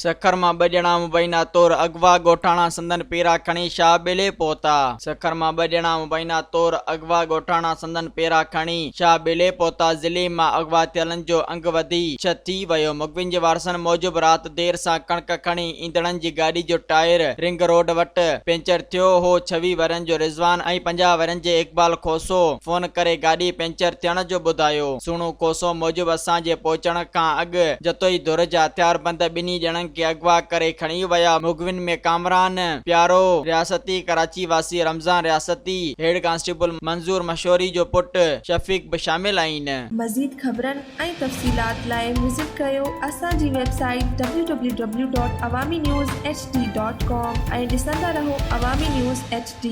सखर मां 2 ॼणा मुबैना तौर अगवा ॻोठाणा संदन पेरा खणी शाह ॿेले पहुता। सखर मां 2 ॼणा मुबैना तौर अगवा ॻोठाणा संदन पेरा खणी शाह ॿेले पहुता। ज़िले मां अगवा थियलनि जो अंग वधी 6 थी वियो। मुखबिन जे वारसनि मूजिब रात देर सां कणक खणी ईंदड़नि जी गाॾी जो टायर रिंग रोड वटि पंचर थियो हो। 26 वरनि जो रिज़वान ऐं 50 वरनि जे इकबाल खोसो फोन करे गाॾी पंचर थियण जो ॿुधायो। सुणो खोसो मूजिब असांजे पहुचण खां अॻु जतोई धुर जा हथियार बंद ॿिन्ही ॼणनि खे अगवा करे खणी विया। मुखबिन में कामरान प्यारो रियासती, कराची वासी रमज़ान रियासती, हेड कांस्टेबल मंजूर मशोरी जो पुट शफीक भी शामिल आहिनि। मज़ीद ख़बरनि ऐं तफ़सीलात लाइ विज़िट कयो असांजी वेबसाइट www.awamiNewsHD.com ऐं ॾिसंदा रहो अवामी न्यूज़ HD।